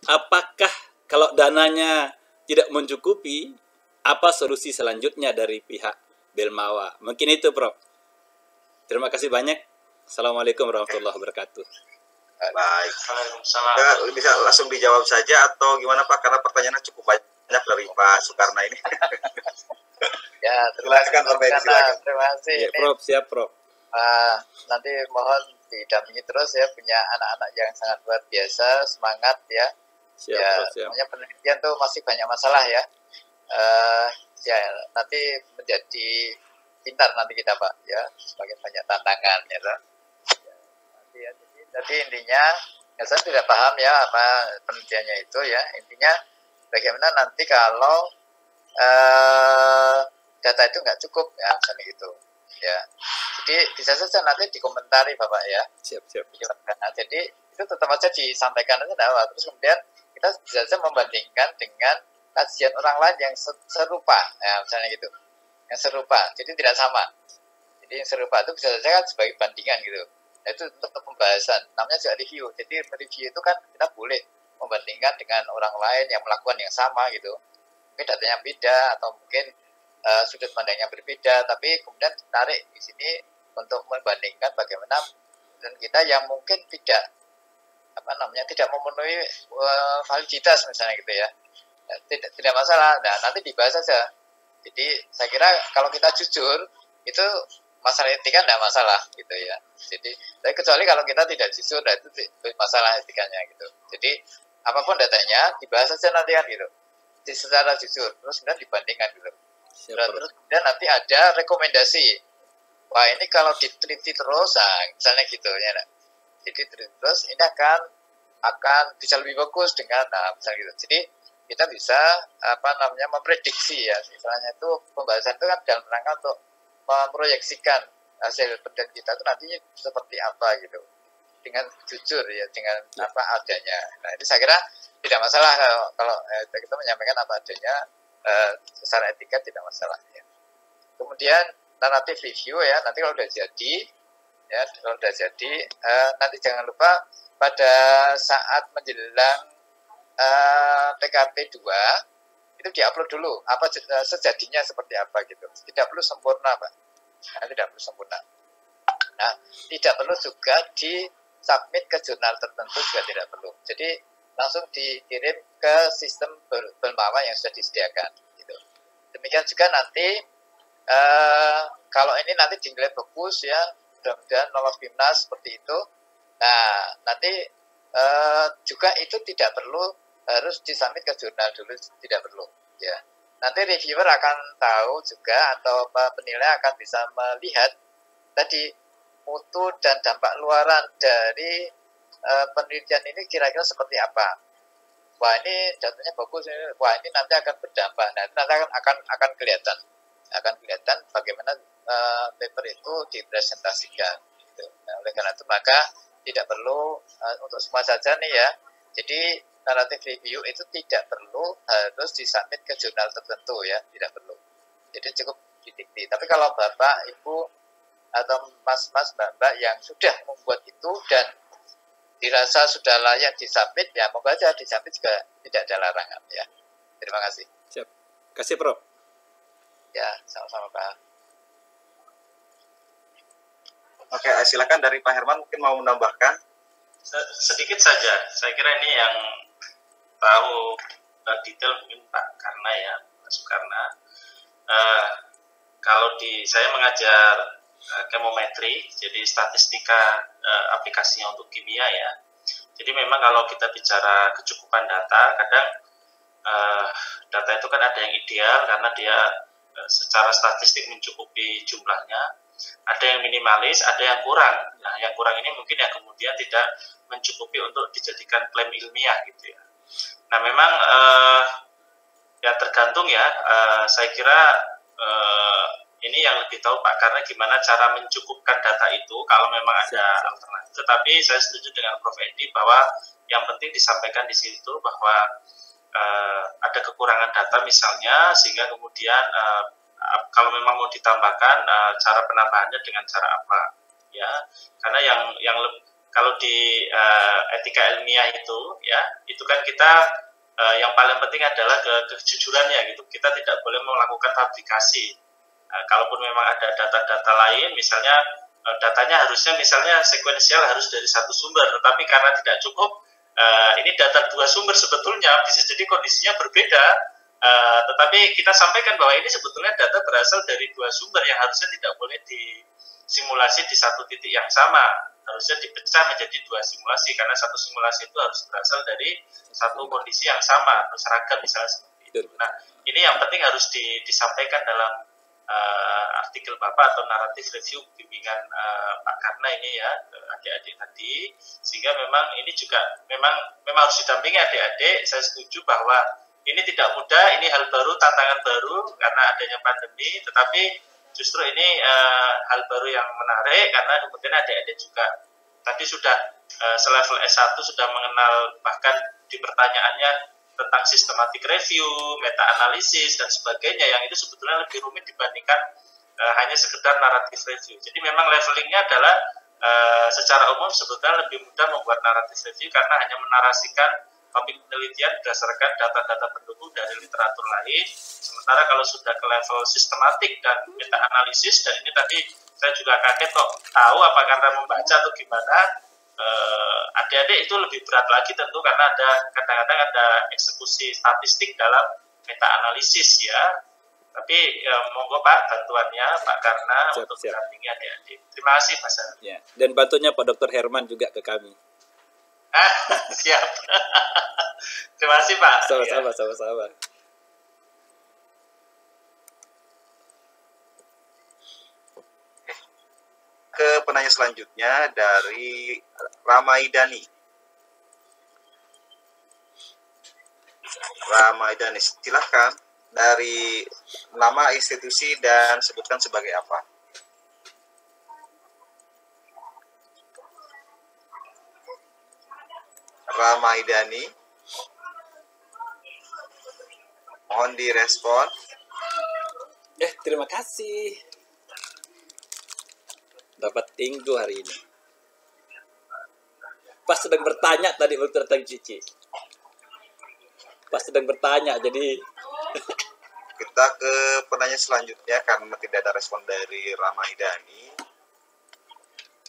apakah kalau dananya tidak mencukupi, apa solusi selanjutnya dari pihak Belmawa? Mungkin itu, Prof. Terima kasih banyak. Assalamualaikum warahmatullahi wabarakatuh. Baik. Ya, bisa langsung dijawab saja atau gimana Pak? Karena pertanyaannya cukup banyak dari Pak Soekarno ini. Ya, silakan terima kasih. Ya, Prof, siap, Prof. Nanti mohon didampingi terus ya, punya anak-anak yang sangat luar biasa, semangat ya. Siap, ya, Prof, siap. Semuanya penelitian tuh masih banyak masalah ya. Ya nanti menjadi pintar nanti kita Pak ya, semakin banyak tantangan ya. Nanti ya, jadi intinya ya saya tidak paham ya apa penelitiannya itu ya. Intinya bagaimana nanti kalau data itu nggak cukup ya misalnya gitu ya. Jadi bisa saja nanti dikomentari Bapak ya. Siap. Nah, jadi itu tetap aja disampaikan aja dakwah. Terus kemudian kita bisa saja membandingkan dengan kajian orang lain yang serupa ya misalnya gitu. Yang serupa, jadi tidak sama. Jadi yang serupa itu bisa saja kan sebagai bandingan gitu. Nah, itu untuk pembahasan. Namanya juga review. Jadi review itu kan kita boleh membandingkan dengan orang lain yang melakukan yang sama gitu. Mungkin datanya beda atau mungkin sudut pandangnya berbeda, tapi kemudian tarik di sini untuk membandingkan bagaimana dan kita yang mungkin tidak tidak memenuhi validitas misalnya gitu ya. Tidak masalah. Nah, nanti dibahas saja. Jadi saya kira kalau kita jujur itu masalah etika tidak masalah gitu ya. Jadi tapi kecuali kalau kita tidak jujur, nah itu masalah etikanya gitu. Jadi apapun datanya dibahas saja nanti kan gitu. Jadi secara jujur terus kemudian dibandingkan gitu. Terus kemudian nanti ada rekomendasi. Wah ini kalau diteliti terus, misalnya gitu ya. Jadi terus ini akan bisa lebih bagus dengan misalnya gitu. Jadi kita bisa memprediksi ya, misalnya itu pembahasan itu kan dalam rangka untuk memproyeksikan hasil penelitian kita itu nantinya seperti apa gitu dengan jujur ya dengan apa adanya. Nah itu saya kira tidak masalah kalau kita menyampaikan apa adanya secara etika tidak masalah ya. Kemudian naratif review ya, nanti kalau udah jadi ya nanti jangan lupa pada saat menjelang PKP 2 itu diupload dulu apa sejadinya seperti apa gitu. Tidak perlu sempurna Pak. Tidak perlu sempurna. Nah, tidak perlu juga di submit ke jurnal tertentu juga tidak perlu. Jadi langsung dikirim ke sistem Belmawa yang sudah disediakan gitu. Demikian juga nanti kalau ini nanti dinilai bagus ya, mudah-mudahan lolos BIMNAS seperti itu. Nah, nanti juga itu tidak perlu harus disubmit ke jurnal dulu, tidak perlu ya. Nanti reviewer akan tahu juga atau penilai akan bisa melihat tadi mutu dan dampak luaran dari penelitian ini kira-kira seperti apa. Wah ini datanya bagus, wah ini nanti akan berdampak. Nah, nanti akan kelihatan bagaimana paper itu dipresentasikan. Gitu. Nah, oleh karena itu maka tidak perlu untuk semua saja nih ya. Jadi naratif review itu tidak perlu harus disubmit ke jurnal tertentu ya, tidak perlu. Jadi cukup didikti. Tapi kalau Bapak, Ibu atau Mas-mas, Mbak-mbak yang sudah membuat itu dan dirasa sudah layak disubmit ya, moga aja disubmit juga tidak ada larangan ya. Terima kasih. Siap. Kasih Prof. Ya, sama-sama Pak. Oke, silakan dari Pak Herman mungkin mau menambahkan. Sedikit saja, saya kira ini yang tahu detail mungkin Pak Karna ya, Pak Soekarno. Kalau saya mengajar kemometri, jadi statistika aplikasinya untuk kimia ya. Jadi memang kalau kita bicara kecukupan data, kadang data itu kan ada yang ideal karena dia secara statistik mencukupi jumlahnya, ada yang minimalis, ada yang kurang. Nah, yang kurang ini mungkin yang kemudian tidak mencukupi untuk dijadikan klaim ilmiah gitu ya. Nah, memang ya tergantung ya. Saya kira ini yang lebih tahu Pak, karena gimana cara mencukupkan data itu kalau memang ada alternatif. Tetapi saya setuju dengan Prof. Edi bahwa yang penting disampaikan di situ bahwa ada kekurangan data misalnya, sehingga kemudian kalau memang mau ditambahkan cara penambahannya dengan cara apa ya, karena kalau di etika ilmiah itu kan kita yang paling penting adalah kejujurannya gitu. Kita tidak boleh melakukan fabrikasi. Kalaupun memang ada data-data lain, misalnya datanya harusnya misalnya sekuensial harus dari satu sumber, tetapi karena tidak cukup, ini data dua sumber sebetulnya bisa jadi kondisinya berbeda, tetapi kita sampaikan bahwa ini sebetulnya data berasal dari dua sumber yang harusnya tidak boleh disimulasi di satu titik yang sama, harusnya dipecah menjadi dua simulasi, karena satu simulasi itu harus berasal dari satu kondisi yang sama, atau seragam misalnya seperti itu. Nah, ini yang penting harus disampaikan dalam artikel Bapak atau naratif review bimbingan Pak Karna ini ya, adik-adik tadi, sehingga memang ini juga memang harus didampingi adik-adik. Saya setuju bahwa ini tidak mudah, ini hal baru, tantangan baru karena adanya pandemi, tetapi justru ini hal baru yang menarik karena kemudian adik-adik juga tadi sudah selevel S1 sudah mengenal, bahkan di pertanyaannya tentang systematic review, meta-analisis, dan sebagainya, yang itu sebetulnya lebih rumit dibandingkan hanya sekedar naratif review. Jadi memang levelingnya adalah secara umum sebetulnya lebih mudah membuat naratif review karena hanya menarasikan topik penelitian berdasarkan data-data pendukung dari literatur lain. Sementara kalau sudah ke level sistematik dan meta-analisis, dan ini tadi saya juga kaget kok tahu apa karena membaca atau gimana, adik-adik itu lebih berat lagi tentu karena kadang-kadang ada eksekusi statistik dalam meta-analisis ya. Tapi monggo Pak bantuannya Pak Karna untuk mendampingi adik-adik. Terima kasih Mas. Ya, dan bantunya Pak Dr. Herman juga ke kami. Siap. Terima kasih Pak. Sama-sama. Ke penanya selanjutnya dari Ramaidani. Silahkan dari nama institusi dan sebutkan sebagai apa. Ramaidani, mohon direspon. Terima kasih. Dapat tinggu hari ini. Pas sedang bertanya tadi tentang Cici. Pas sedang bertanya, jadi kita ke penanya selanjutnya karena tidak ada respon dari Ramaidani.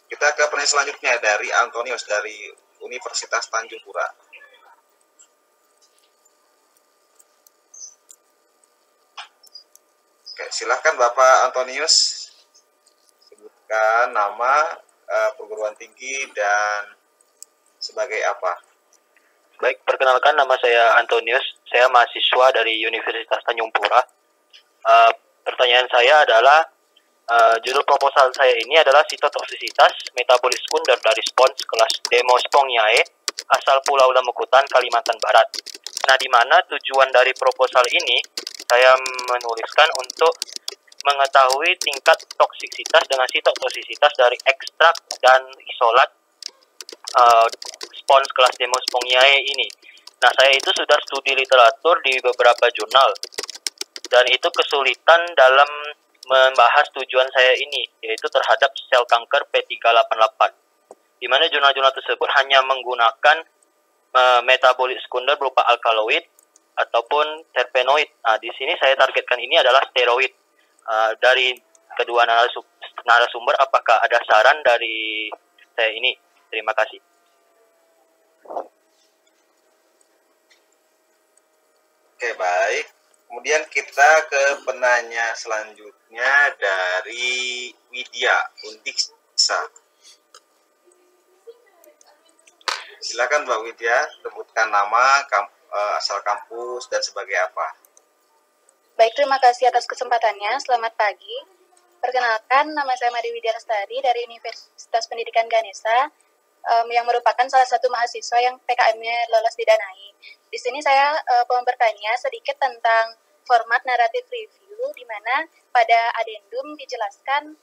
Kita ke penanya selanjutnya dari Antonius dari Universitas Tanjung Pura. Oke, silakan Bapak Antonius. Sebutkan nama, perguruan tinggi, dan sebagai apa. Baik, perkenalkan nama saya Antonius. Saya mahasiswa dari Universitas Tanjung Pura. Pertanyaan saya adalah, judul proposal saya ini adalah sitotoksisitas metabolit sekunder dari spons kelas Demospongiae, asal Pulau Lemukutan, Kalimantan Barat. Nah, di mana tujuan dari proposal ini, saya menuliskan untuk mengetahui tingkat toksisitas dengan sitotoksisitas dari ekstrak dan isolat spons kelas Demospongiae ini. Nah, saya itu sudah studi literatur di beberapa jurnal, dan itu kesulitan dalam membahas tujuan saya ini, yaitu terhadap sel kanker P388, di mana jurnal-jurnal tersebut hanya menggunakan metabolit sekunder berupa alkaloid ataupun terpenoid. Nah, di sini saya targetkan ini adalah steroid. Dari kedua narasumber, apakah ada saran dari saya ini? Terima kasih. Oke, baik. Kemudian kita ke penanya selanjutnya dari Widya Undiksa. Silakan Mbak Widya, sebutkan nama, asal kampus, dan sebagai apa. Baik, terima kasih atas kesempatannya. Selamat pagi. Perkenalkan, nama saya Madi Widya Lestari dari Universitas Pendidikan Ganesha, yang merupakan salah satu mahasiswa yang PKM-nya lolos didanai. Di sini saya mau bertanya sedikit tentang format naratif review, di mana pada adendum dijelaskan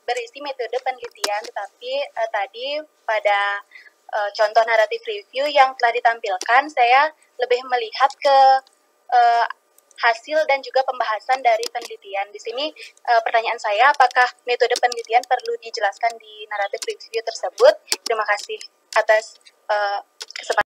berisi metode penelitian, tetapi tadi pada contoh naratif review yang telah ditampilkan, saya lebih melihat ke hasil dan juga pembahasan dari penelitian. Di sini pertanyaan saya, apakah metode penelitian perlu dijelaskan di naratif review tersebut? Terima kasih atas kesempatan.